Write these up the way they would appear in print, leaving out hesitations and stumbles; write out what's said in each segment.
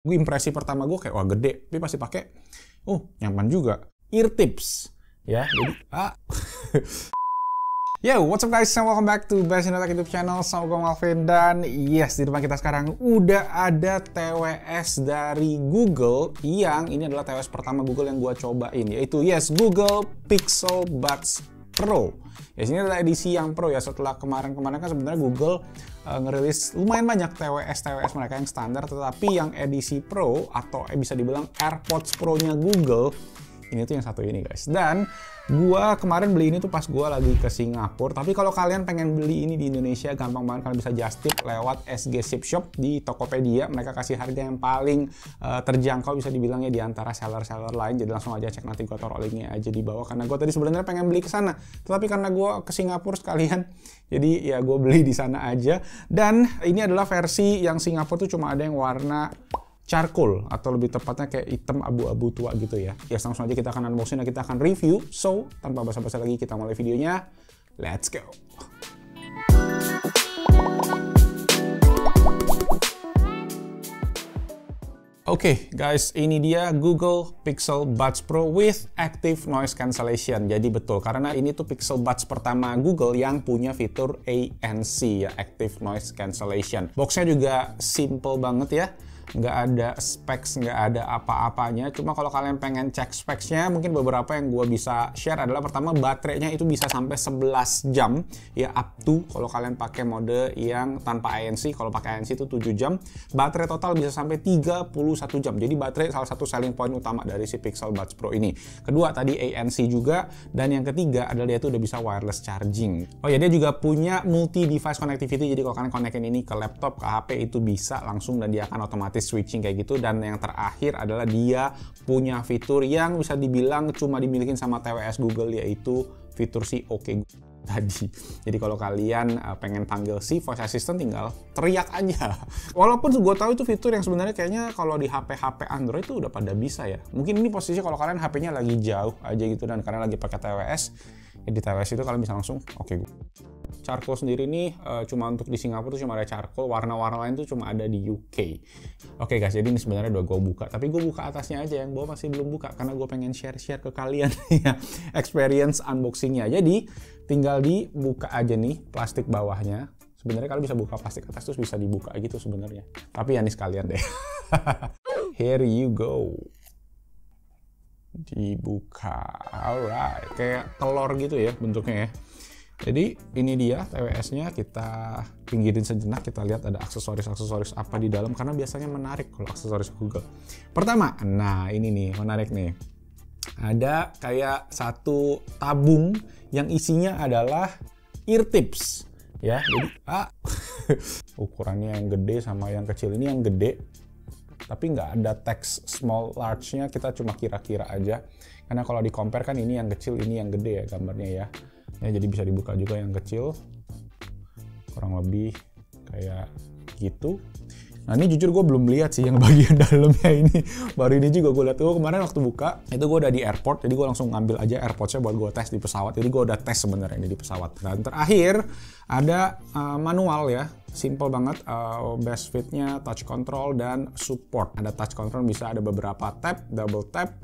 Gue impresi pertama gue kayak wah gede, tapi pasti pakai, nyaman juga. Ear tips, ya. Jadi Yo, what's up guys, and welcome back to Best in Tech YouTube channel. Sama gue Malvin, dan yes, di depan kita sekarang udah ada TWS dari Google, yang ini adalah TWS pertama Google yang gue cobain, yaitu Google Pixel Buds Pro. Ini adalah edisi yang Pro ya, setelah kemarin-kemarin kan sebenarnya Google ngerilis lumayan banyak TWS mereka yang standar, tetapi yang edisi Pro atau bisa dibilang AirPods Pro-nya Google, ini tuh yang satu ini guys. Dan gua kemarin beli ini tuh pas gua lagi ke Singapura. Tapi kalau kalian pengen beli ini di Indonesia, gampang banget. Kalian bisa just tip lewat SG Ship Shop di Tokopedia. Mereka kasih harga yang paling terjangkau bisa dibilang ya di antara seller-seller lain. Jadi langsung aja cek, nanti gua taruh linknya aja di bawah. Karena gua tadi sebenarnya pengen beli ke sana, tetapi karena gua ke Singapura sekalian, jadi ya gua beli di sana aja. Dan ini adalah versi yang Singapura tuh cuma ada yang warna charcoal, atau lebih tepatnya kayak hitam abu-abu tua gitu ya. Ya langsung aja kita akan unboxing dan kita akan review. So, tanpa basa-basi lagi kita mulai videonya. Let's go! Oke, guys, ini dia Google Pixel Buds Pro with Active Noise Cancellation. Jadi betul, karena ini tuh Pixel Buds pertama Google yang punya fitur ANC ya, Active Noise Cancellation. Boxnya juga simple banget ya. Nggak ada specs, nggak ada apa-apanya. Cuma kalau kalian pengen cek specsnya, mungkin beberapa yang gue bisa share adalah pertama, baterainya itu bisa sampai 11 jam ya, up to kalau kalian pakai mode yang tanpa ANC. Kalau pakai ANC itu 7 jam. Baterai total bisa sampai 31 jam. Jadi baterai salah satu selling point utama dari si Pixel Buds Pro ini. Kedua tadi ANC juga, dan yang ketiga adalah dia tuh udah bisa wireless charging. Oh ya, dia juga punya multi device connectivity. Jadi kalau kalian connectin ini ke laptop, ke HP, itu bisa langsung dan dia akan otomatis switching kayak gitu. Dan yang terakhir adalah dia punya fitur yang bisa dibilang cuma dimiliki sama TWS Google, yaitu fitur si OK tadi. Jadi kalau kalian pengen panggil si voice assistant, tinggal teriak aja. Walaupun gue tahu itu fitur yang sebenarnya kayaknya kalau di HP Android itu udah pada bisa ya. Mungkin ini posisi kalau kalian HP-nya lagi jauh aja gitu dan kalian lagi pakai TWS, ya di TWS itu kalian bisa langsung OK. Charcoal sendiri nih cuma untuk di Singapura tuh cuma ada charcoal, warna-warna lain tuh cuma ada di UK. Oke guys, jadi ini sebenarnya udah gue buka, tapi gue buka atasnya aja, yang bawah masih belum buka karena gue pengen share ke kalian ya experience unboxingnya. Jadi tinggal dibuka aja nih plastik bawahnya. Sebenarnya kalau bisa buka plastik atas terus bisa dibuka gitu sebenarnya. Tapi ya nih sekalian deh. Here you go. Dibuka. Alright, kayak telur gitu ya bentuknya ya. Jadi ini dia TWS-nya, kita pinggirin sejenak, kita lihat ada aksesoris-aksesoris apa di dalam, karena biasanya menarik kalau aksesoris Google. Pertama, nah ini nih menarik nih. Ada kayak satu tabung yang isinya adalah ear tips ya. Jadi ukurannya yang gede sama yang kecil, ini yang gede. Tapi nggak ada teks small large-nya, kita cuma kira-kira aja. Karena kalau di compare kan ini yang kecil, ini yang gede ya gambarnya ya. Ya, jadi bisa dibuka juga yang kecil, kurang lebih kayak gitu. Nah ini jujur gue belum lihat sih yang bagian dalamnya ini, baru ini juga gue lihat. Gue kemarin waktu buka itu gue udah di airport, jadi gue langsung ngambil aja AirPods-nya buat gue tes di pesawat. Jadi gue udah tes sebenarnya ini di pesawat. Dan terakhir ada manual ya, simple banget, best fit-nya, touch control dan support. Ada touch control, bisa ada beberapa tap, double tap.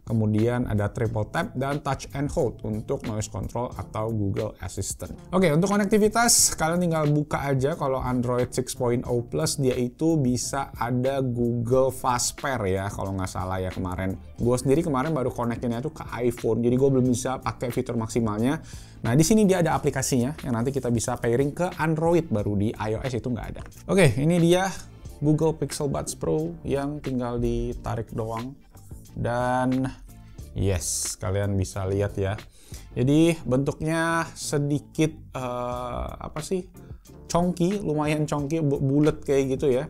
Kemudian ada triple tap dan touch and hold untuk noise control atau Google Assistant. Oke, untuk konektivitas kalian tinggal buka aja. Kalau Android 6.0 Plus dia itu bisa ada Google Fast Pair ya, kalau nggak salah ya kemarin. Gue sendiri kemarin baru konekinnya tuh ke iPhone, jadi gue belum bisa pakai fitur maksimalnya. Nah di sini dia ada aplikasinya yang nanti kita bisa pairing ke Android, baru di iOS itu nggak ada. Oke, ini dia Google Pixel Buds Pro yang tinggal ditarik doang. Dan yes, kalian bisa lihat ya. Jadi bentuknya sedikit chonky, lumayan chonky, bulat kayak gitu ya.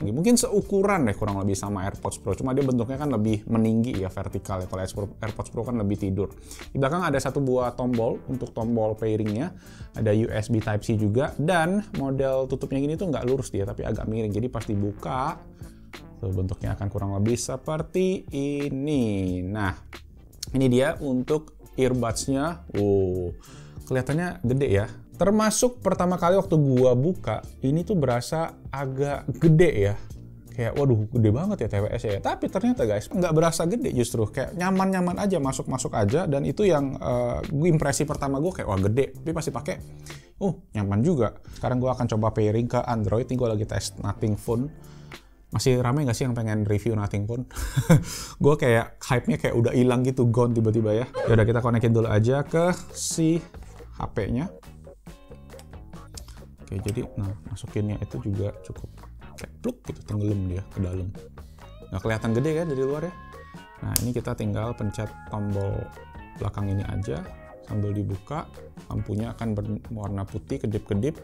Mungkin seukuran deh kurang lebih sama AirPods Pro, cuma dia bentuknya kan lebih meninggi ya, vertikal ya. Kalau AirPods Pro kan lebih tidur. Di belakang ada satu buah tombol untuk tombol pairingnya, ada USB Type-C juga, dan model tutupnya gini tuh nggak lurus dia, tapi agak miring. Jadi pas dibuka bentuknya akan kurang lebih seperti ini. Nah, ini dia untuk earbuds-nya. Kelihatannya gede ya. Termasuk pertama kali waktu gua buka, ini tuh berasa agak gede ya. kayak waduh gede banget ya TWS ya. Tapi ternyata guys nggak berasa gede, justru kayak nyaman-nyaman aja, masuk-masuk aja. Dan itu yang impresi pertama gue, kayak wah gede, tapi pasti pakai nyaman juga. Sekarang gue akan coba pairing ke Android. Ini gue lagi tes Nothing Phone. Masih ramai nggak sih yang pengen review Nothing Phone? Gue kayak hype-nya kayak udah hilang gitu, gone tiba-tiba ya. Yaudah kita konekin dulu aja ke si HP-nya. Oke, jadi masukinnya itu juga cukup kayak pluk gitu, tenggelam dia ke dalam. Nggak kelihatan gede kan dari luar ya. Nah ini kita tinggal pencet tombol belakang ini aja sambil dibuka, lampunya akan berwarna putih kedip-kedip.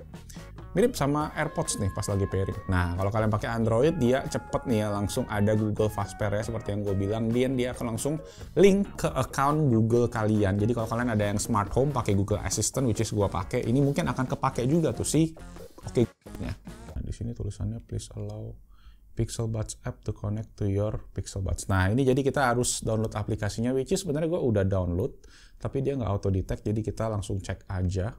Mirip sama AirPods nih pas lagi pairing. Nah kalau kalian pakai Android dia cepet nih ya, langsung ada Google Fast Pair ya, seperti yang gue bilang. Dia akan langsung link ke account Google kalian. Jadi kalau kalian ada yang smart home pakai Google Assistant, which is gue pakai, ini mungkin akan kepake juga tuh sih. Oke. Nah di sini tulisannya please allow Pixel Buds app to connect to your Pixel Buds. Nah ini jadi kita harus download aplikasinya, which is sebenarnya gue udah download, tapi dia nggak auto detect, jadi kita langsung cek aja.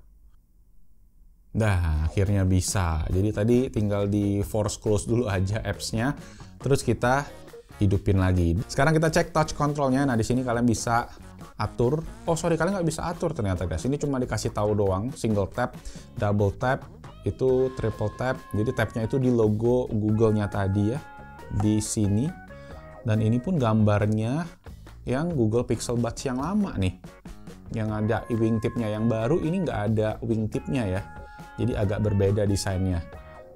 Nah akhirnya bisa. Jadi tadi tinggal di force close dulu aja apps-nya, terus kita hidupin lagi. Sekarang kita cek touch control-nya. Nah di sini kalian bisa atur. Oh sorry, kalian nggak bisa atur ternyata guys. Ini cuma dikasih tahu doang. Single tap, double tap, itu triple tap. Jadi tapnya itu di logo Google-nya tadi ya, di sini. Dan ini pun gambarnya yang Google Pixel Buds yang lama nih, yang ada wingtipnya. Yang baru ini nggak ada wingtipnya ya, jadi agak berbeda desainnya.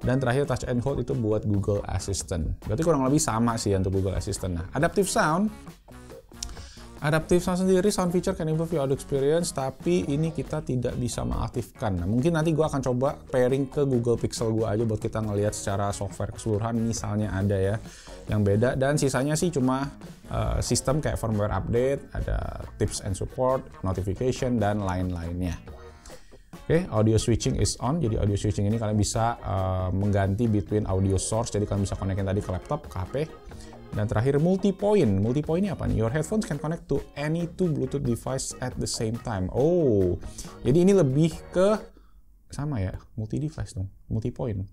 Dan terakhir touch and hold itu buat Google Assistant. Berarti kurang lebih sama sih untuk Google Assistant. Nah, Adaptive Sound sendiri, sound feature can improve your audio experience, tapi ini kita tidak bisa mengaktifkan. Nah, mungkin nanti gue akan coba pairing ke Google Pixel gue aja buat kita ngelihat secara software keseluruhan, misalnya ada ya yang beda. Dan sisanya sih cuma sistem kayak firmware update, ada tips and support, notification, dan lain-lainnya. Oke, audio switching is on. Jadi audio switching ini kalian bisa mengganti between audio source. Jadi kalian bisa connect tadi ke laptop, ke HP. Dan terakhir multi-point. Multi-point ini apa nih? Your headphones can connect to any two Bluetooth device at the same time. Oh, jadi ini lebih ke sama ya, multi-device dong, multi-point.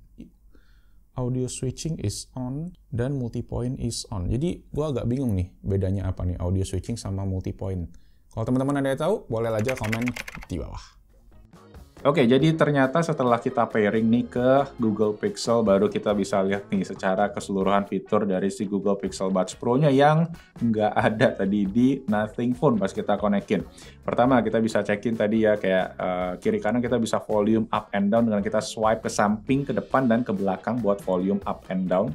Audio switching is on dan multi-point is on. Jadi gua agak bingung nih bedanya apa nih audio switching sama multi-point. Kalau teman-teman ada yang tahu, boleh aja komen di bawah. Oke, jadi ternyata setelah kita pairing nih ke Google Pixel, baru kita bisa lihat nih secara keseluruhan fitur dari si Google Pixel Buds Pro-nya yang nggak ada tadi di Nothing Phone pas kita konekin. Pertama, kita bisa cekin tadi ya, kayak kiri kanan kita bisa volume up and down dengan kita swipe ke samping, ke depan, dan ke belakang buat volume up and down.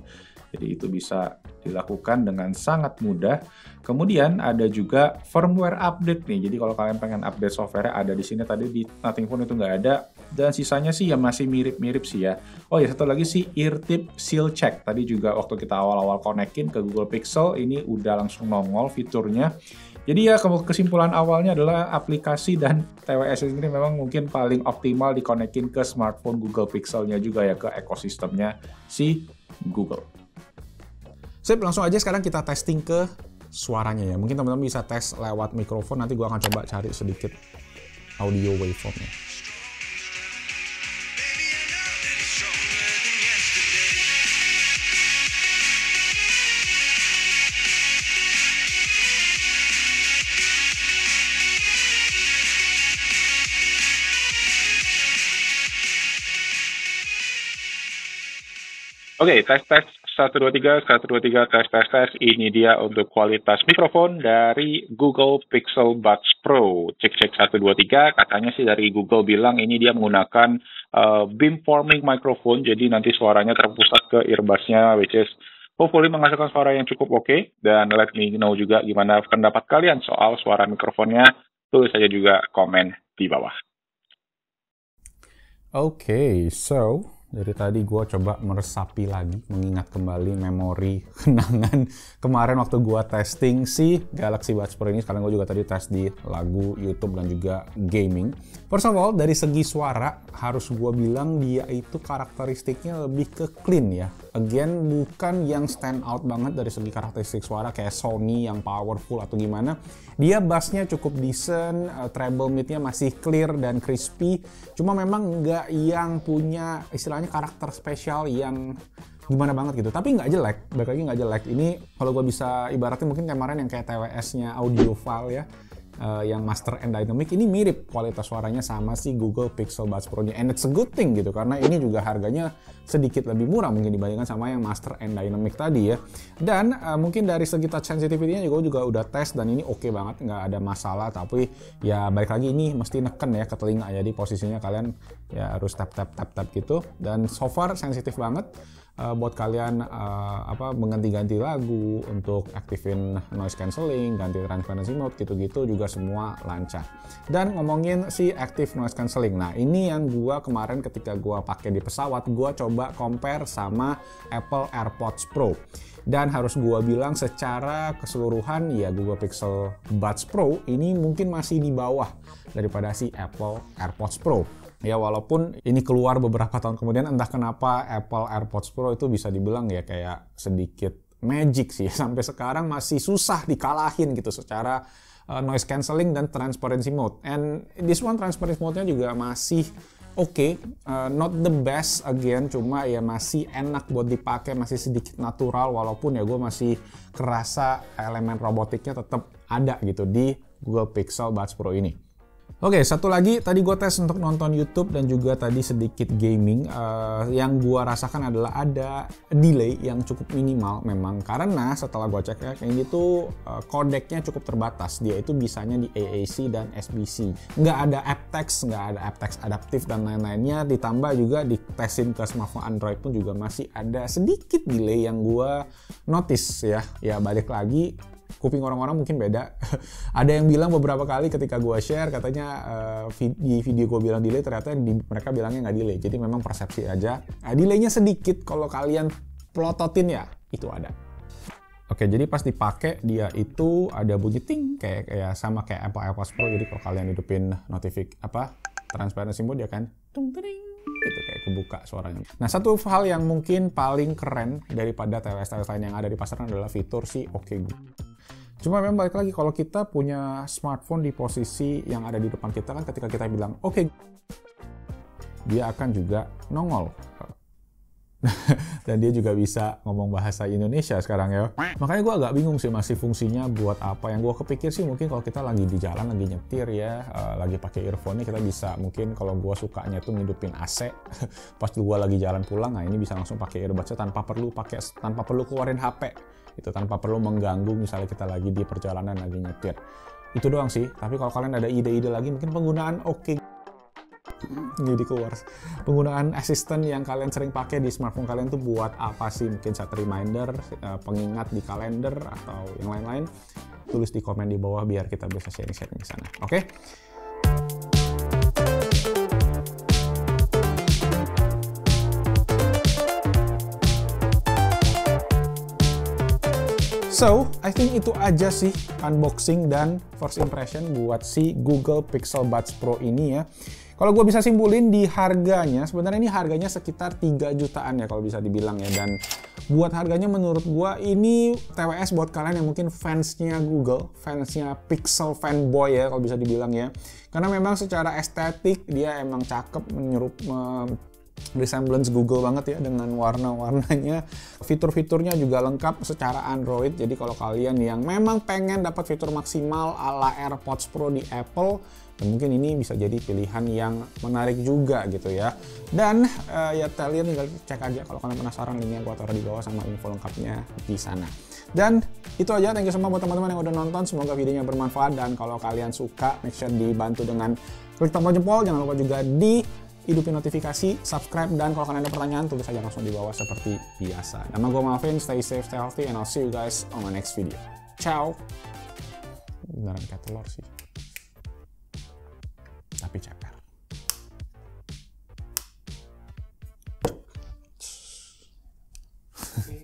Jadi itu bisa dilakukan dengan sangat mudah. Kemudian ada juga firmware update nih. Jadi kalau kalian pengen update software ada di sini, tadi di Nothing Phone itu nggak ada. Dan sisanya sih ya masih mirip-mirip sih ya. Oh ya, satu lagi sih ear tip seal check. Tadi juga waktu kita awal-awal konekin ke Google Pixel, ini udah langsung nongol fiturnya. Jadi ya kesimpulan awalnya adalah aplikasi dan TWS ini memang mungkin paling optimal dikonekin ke smartphone Google Pixel-nya juga ya, ke ekosistemnya si Google. Sip, langsung aja sekarang kita testing ke suaranya ya. Mungkin teman-teman bisa tes lewat mikrofon, nanti gue akan coba cari sedikit audio waveformnya. Oke, tes 1 2 3 tes. Ini dia untuk kualitas mikrofon dari Google Pixel Buds Pro. Cek 1 2 3, katanya sih dari Google bilang ini dia menggunakan beamforming microphone, jadi nanti suaranya terpusat ke earbuds-nya, which is hopefully menghasilkan suara yang cukup oke. Dan let me know juga gimana pendapat kalian soal suara mikrofonnya. Tulis saja juga komen di bawah. Oke, so dari tadi gue coba meresapi lagi, mengingat kembali memori kenangan kemarin waktu gue testing si Galaxy Buds Pro ini. Sekarang gue juga tadi tes di lagu, YouTube, dan juga gaming. First of all, dari segi suara, harus gue bilang dia itu karakteristiknya lebih ke clean ya. Again, bukan yang stand out banget dari segi karakteristik suara kayak Sony yang powerful atau gimana. Dia bassnya cukup decent, treble mid-nya masih clear dan crispy. Cuma memang nggak yang punya istilahnya karakter spesial yang gimana banget gitu. Tapi nggak jelek, balik lagi nggak jelek. Ini kalau gue bisa ibaratin mungkin kemarin yang kayak TWS-nya audiophile ya, yang master and dynamic, ini mirip kualitas suaranya sama si Google Pixel Buds Pro-nya. And it's a good thing gitu, karena ini juga harganya sedikit lebih murah mungkin dibandingkan sama yang master and dynamic tadi ya. Dan mungkin dari segi touch sensitivity-nya juga udah tes, dan ini oke banget, nggak ada masalah. Tapi ya balik lagi ini mesti neken ya ke telinga ya, di posisinya kalian ya harus tap gitu. Dan so far sensitif banget. Buat kalian mengganti-ganti lagu, untuk aktifin noise cancelling, ganti transparency mode gitu-gitu juga semua lancar. Dan ngomongin si active noise cancelling, nah ini yang gua kemarin ketika gua pakai di pesawat, gua coba compare sama Apple AirPods Pro. Dan harus gua bilang secara keseluruhan ya Google Pixel Buds Pro ini mungkin masih di bawah daripada si Apple AirPods Pro. Ya walaupun ini keluar beberapa tahun kemudian, entah kenapa Apple AirPods Pro itu bisa dibilang ya kayak sedikit magic sih. Sampai sekarang masih susah dikalahin gitu secara noise cancelling dan transparency mode. And this one transparency mode-nya juga masih oke, not the best again, cuma ya masih enak buat dipakai, masih sedikit natural, walaupun ya gue masih kerasa elemen robotiknya tetap ada gitu di Google Pixel Buds Pro ini. Oke, satu lagi, tadi gue tes untuk nonton YouTube dan juga tadi sedikit gaming. Yang gue rasakan adalah ada delay yang cukup minimal memang, karena setelah gue cek ya, ini tuh kodeknya cukup terbatas. Dia itu bisanya di AAC dan SBC. Nggak ada aptX, nggak ada aptX adaptif dan lain-lainnya. Ditambah juga di tesin ke smartphone Android pun juga masih ada sedikit delay yang gue notice ya. Ya balik lagi, kuping orang-orang mungkin beda. Ada yang bilang beberapa kali ketika gue share, katanya di video gue bilang delay, ternyata mereka bilangnya nggak delay. Jadi memang persepsi aja. Delaynya sedikit, kalau kalian plototin ya itu ada. Oke, jadi pas dipakai dia itu ada bunyi ting kayak sama kayak Apple AirPods Pro. Jadi kalau kalian hidupin transparency mode dia kan tung ting gitu, kayak kebuka suaranya. Nah, satu hal yang mungkin paling keren daripada TWS lain yang ada di pasaran adalah fitur si OK Google. Cuma memang balik lagi, kalau kita punya smartphone di posisi yang ada di depan kita kan, ketika kita bilang oke, dia akan juga nongol. Dan dia juga bisa ngomong bahasa Indonesia sekarang ya. Makanya gue agak bingung sih masih fungsinya buat apa. Yang gue kepikir sih mungkin kalau kita lagi di jalan, lagi nyetir ya, lagi pakai earphone, kita bisa mungkin kalau gue sukanya tuh ngidupin AC pas gue lagi jalan pulang. Nah ini bisa langsung pakai earbuds tanpa perlu keluarin HP. Itu tanpa perlu mengganggu misalnya kita lagi di perjalanan, lagi nyetir. Itu doang sih. Tapi kalau kalian ada ide-ide lagi, mungkin penggunaan jadi keluar. Penggunaan assistant yang kalian sering pakai di smartphone kalian tuh buat apa sih? Mungkin set reminder, pengingat di kalender, atau yang lain-lain. Tulis di komen di bawah biar kita bisa sharing-sharing di sana. Oke? So, I think itu aja sih unboxing dan first impression buat si Google Pixel Buds Pro ini ya. Kalau gue bisa simpulin di harganya, sebenarnya ini harganya sekitar 3 jutaan ya kalau bisa dibilang ya. Dan buat harganya menurut gue ini TWS buat kalian yang mungkin fansnya Google, fansnya Pixel fanboy ya kalau bisa dibilang ya. Karena memang secara estetik dia emang cakep, resemblance Google banget ya dengan warna-warnanya. Fitur-fiturnya juga lengkap secara Android. Jadi kalau kalian yang memang pengen dapat fitur maksimal ala AirPods Pro di Apple, dan mungkin ini bisa jadi pilihan yang menarik juga gitu ya. Dan ya kalian tinggal cek aja kalau kalian penasaran, linknya gua taruh di bawah sama info lengkapnya di sana. Dan itu aja, thank you semua buat teman-teman yang udah nonton. Semoga videonya bermanfaat, dan kalau kalian suka, make sure dibantu dengan klik tombol jempol. Jangan lupa juga hidupin notifikasi, subscribe, dan kalau kalian ada pertanyaan tulis aja langsung di bawah seperti biasa. Nama gue Malvin, stay safe, stay healthy, and I'll see you guys on my next video. Ciao. Beneran kayak telur sih.